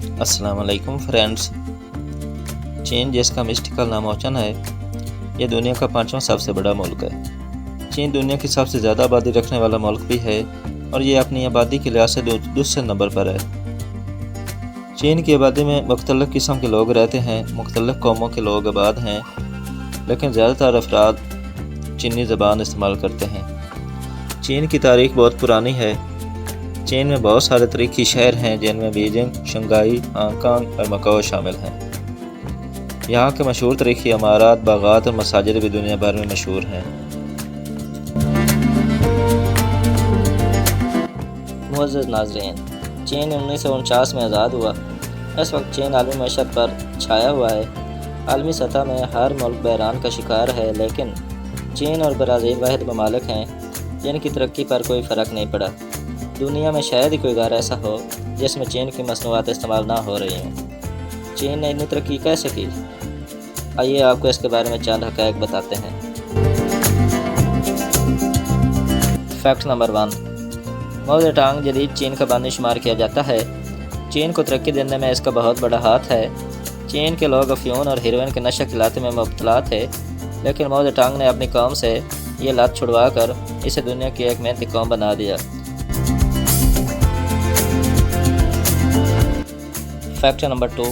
अस्सलाम वालेकुम फ्रेंड्स। चीन जिसका मिस्टिकल नामोचन है, ये दुनिया का 5वां सबसे बड़ा मुल्क है। चीन दुनिया की सबसे ज़्यादा आबादी रखने वाला मुल्क भी है और ये अपनी आबादी के लिहाज से दूसरे नंबर पर है। चीन की आबादी में मुख्तलिफ़ किस्म के लोग रहते हैं, मुख्तलिफ़ कौमों के लोग आबाद हैं, लेकिन ज़्यादातर अफराद चीनी ज़बान इस्तेमाल करते हैं। चीन की तारीख़ बहुत पुरानी है। चीन में बहुत सारे तारीख़ी शहर हैं, जिनमें बीजिंग, शंघाई, हांगकांग और मकाओ शामिल हैं। यहाँ के मशहूर तारीख़ी इमारत, बागात और मसाजिद भी दुनिया भर में मशहूर हैं। मुअज़्ज़ज़ नाज़रीन, चीन 1949 में आज़ाद हुआ। इस वक्त चीन आलमी मशहद पर छाया हुआ है। आलमी सतह में हर मुल्क बहरान का शिकार है, लेकिन चीन और ब्राज़ील वाहिद ममालिक हैं जिनकी तरक्की पर कोई फ़र्क नहीं पड़ा। दुनिया में शायद ही कोई घर ऐसा हो जिसमें चीन की मसनूआत इस्तेमाल ना हो रही हों। चीन ने इतनी तरक्की कैसे की? आइए आपको इसके बारे में चंद हक़ाइक़ बताते हैं। फैक्ट नंबर 1, माओ ज़ेडुंग जदीद चीन का बानी शुमार किया जाता है। चीन को तरक्की देने में इसका बहुत बड़ा हाथ है। चीन के लोग अफ्यून और हेरोइन के नशे खिलाते में मुब्तला थे, लेकिन माओ ज़ेडुंग ने अपनी कौम से ये लत छुड़वा कर इसे दुनिया की एक मेहनती कौम बना दिया। फैक्ट नंबर 2,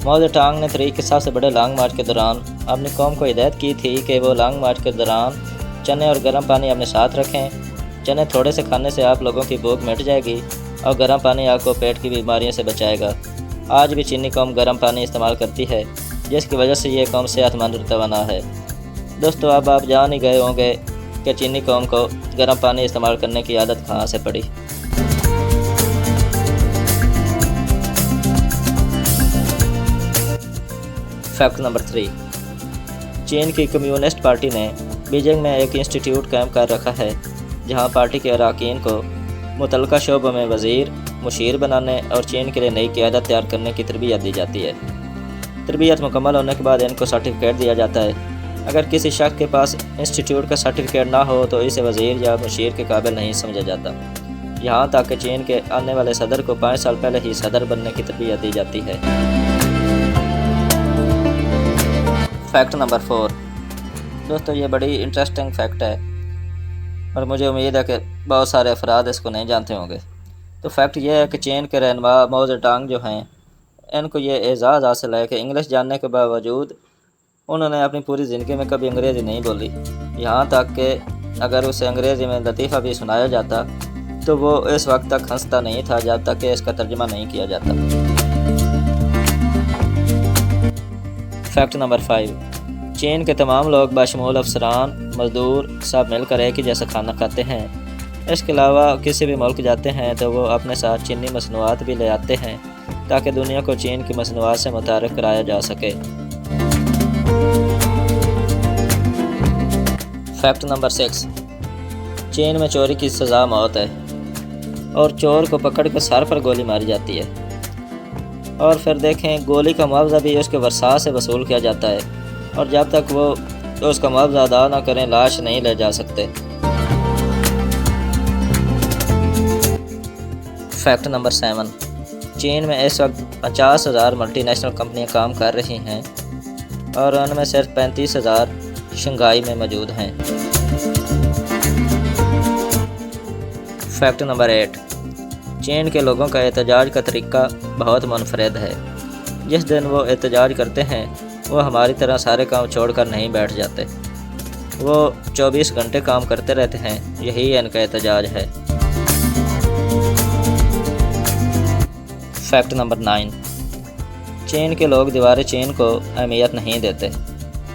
माओ ज़ेडुंग ने तारीख़ के सबसे बड़े लॉन्ग मार्च के दौरान अपनी कौम को हिदायत की थी कि वो लॉन्ग मार्च के दौरान चने और गर्म पानी अपने साथ रखें। चने थोड़े से खाने से आप लोगों की भूख मिट जाएगी और गर्म पानी आपको पेट की बीमारियों से बचाएगा। आज भी चीनी कौम गर्म पानी इस्तेमाल करती है, जिसकी वजह से ये कौम सेहतमंद और तवाना है। दोस्तों, अब आप जान ही गए होंगे कि चीनी कौम को गर्म पानी इस्तेमाल करने की आदत कहाँ से पड़ी। फैक्ट नंबर 3, चीन की कम्युनिस्ट पार्टी ने बीजिंग में एक इंस्टीट्यूट कायम कर रखा है, जहां पार्टी के अरकान को मुतल्लिका शोबों में वज़ीर, मुशीर बनाने और चीन के लिए नई क़यादत तैयार करने की तरबियत दी जाती है। तरबियत मुकम्मल होने के बाद इनको सर्टिफिकेट दिया जाता है। अगर किसी शख्स के पास इंस्टीट्यूट का सर्टिफिकेट ना हो तो इसे वज़ीर या मुशीर के काबिल नहीं समझा जाता। यहाँ तक कि चीन के आने वाले सदर को 5 साल पहले ही सदर बनने की तरबियत दी जाती है। फैक्ट नंबर 4, दोस्तों ये बड़ी इंटरेस्टिंग फैक्ट है और मुझे उम्मीद है कि बहुत सारे अफराद इसको नहीं जानते होंगे। तो फैक्ट ये है कि चीन के रहनुमा माओ ज़ेडुंग जो हैं, इनको ये एज़ाज़ हासिल है कि इंग्लिश जानने के बावजूद उन्होंने अपनी पूरी ज़िंदगी में कभी अंग्रेज़ी नहीं बोली। यहाँ तक कि अगर उसे अंग्रेज़ी में लतीफ़ा भी सुनाया जाता तो वो इस वक्त तक हंसता नहीं था जब तक कि इसका तर्जुमा नहीं किया जाता। फैक्ट नंबर 5, चीन के तमाम लोग बशमूल अफसरान, मज़दूर सब मिलकर एक ही जैसा खाना खाते हैं। इसके अलावा किसी भी मुल्क जाते हैं तो वो अपने साथ चीनी मसनूआत भी ले आते हैं ताकि दुनिया को चीन की मसनूआत से मुतारिफ़ कराया जा सके। फैक्ट नंबर 6, चीन में चोरी की सज़ा मौत है और चोर को पकड़ कर सर पर गोली मारी जाती है। और फिर देखें, गोली का मुआवजा भी उसके वर्षा से वसूल किया जाता है और जब तक वो उसका मुआवजा अदा ना करें लाश नहीं ले जा सकते। फैक्ट नंबर 7, चीन में इस वक्त 50,000 मल्टीनेशनल कंपनियां काम कर रही हैं और उनमें सिर्फ 35,000 शंघाई में मौजूद हैं। फैक्ट नंबर 8, चीन के लोगों का एहतजाज का तरीका बहुत मुनफरद है। जिस दिन वो एहतजाज करते हैं वो हमारी तरह सारे काम छोड़कर नहीं बैठ जाते। वो 24 घंटे काम करते रहते हैं, यही इनका एहतजाज है। फैक्ट नंबर 9, चीन के लोग दीवार चीन को अहमियत नहीं देते।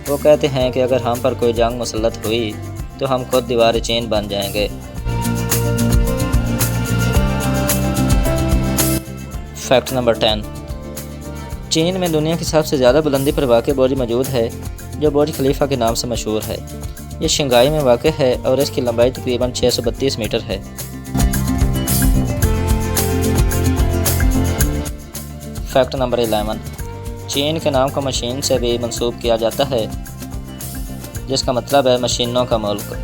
वो कहते हैं कि अगर हम पर कोई जंग मुसल्लत हुई तो हम खुद दीवार चीन बन जाएंगे। फैक्ट नंबर 10, चीन में दुनिया की सबसे ज़्यादा बुलंदी पर वाक़ बुर्ज मौजूद है, जो बुर्ज खलीफा के नाम से मशहूर है। ये शंघाई में वाक़ है और इसकी लंबाई तकरीबन 632 मीटर है। फैक्ट नंबर 11, चीन के नाम को मशीन से भी मंसूब किया जाता है, जिसका मतलब है मशीनों का मुल्क।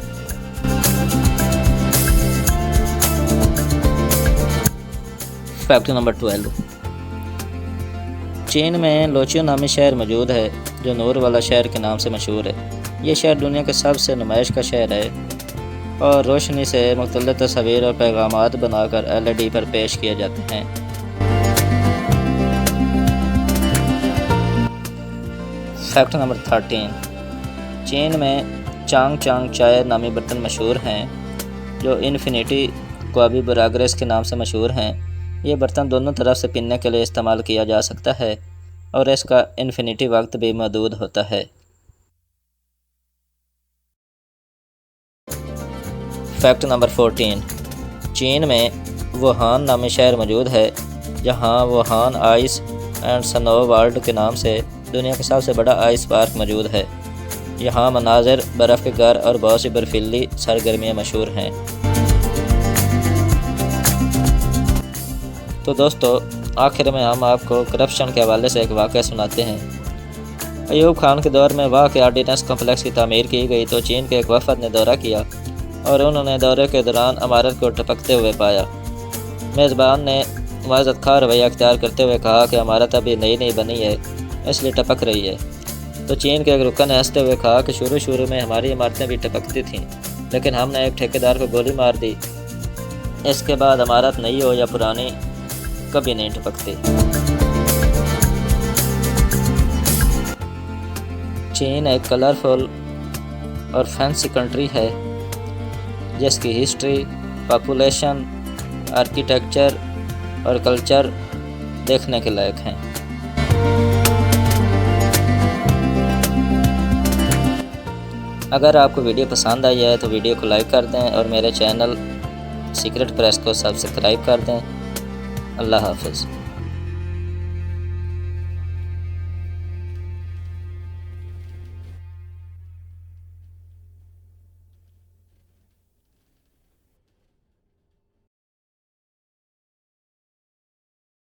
फैक्ट नंबर 12, चीन में लोचियो नामी शहर मौजूद है जो नूर वाला शहर के नाम से मशहूर है। ये शहर दुनिया का सबसे नुमाइश का शहर है और रोशनी से मुख्तलिफ तस्वीर और पैगामात बनाकर LED पर पेश किए जाते हैं। फैक्ट नंबर 13, चीन में चांग चांग चाय नामी बर्तन मशहूर हैं जो इन्फिनिटी क्वाबी बरागरेस के नाम से मशहूर हैं। ये बर्तन दोनों तरफ से पीने के लिए इस्तेमाल किया जा सकता है और इसका इन्फिनिटी वक्त भी मौजूद होता है। फैक्ट नंबर 14, चीन में वुहान नामी शहर मौजूद है जहाँ Wuhan ice and snow world के नाम से दुनिया का सबसे बड़ा आइस पार्क मौजूद है। यहाँ मनाज़िर, बर्फ़ के घर और बहुत सी बर्फीली सरगर्मियाँ मशहूर हैं। तो दोस्तों, आखिर में हम आपको करप्शन के हवाले से एक वाक़या सुनाते हैं। अयूब खान के दौर में वहाँ के ऑर्डिनेंस कॉम्प्लेक्स की तामीर की गई तो चीन के एक वफ़द ने दौरा किया और उन्होंने दौरे के दौरान इमारत को टपकते हुए पाया। मेज़बान ने मज़द खा रवैया अख्तियार करते हुए कहा कि इमारत अभी नई नई बनी है इसलिए टपक रही है। तो चीन के एक रुकन ने हंसते हुए कहा कि शुरू में हमारी इमारतें भी टपकती थीं, लेकिन हमने एक ठेकेदार को गोली मार दी। इसके बाद इमारत नई हो या पुरानी कभी नहीं टपकती। चीन एक कलरफुल और फैंसी कंट्री है जिसकी हिस्ट्री, पॉपुलेशन, आर्किटेक्चर और कल्चर देखने के लायक हैं। अगर आपको वीडियो पसंद आई है तो वीडियो को लाइक कर दें और मेरे चैनल सीक्रेट प्रेस को सब्सक्राइब कर दें। अल्लाह हाफ़िज़।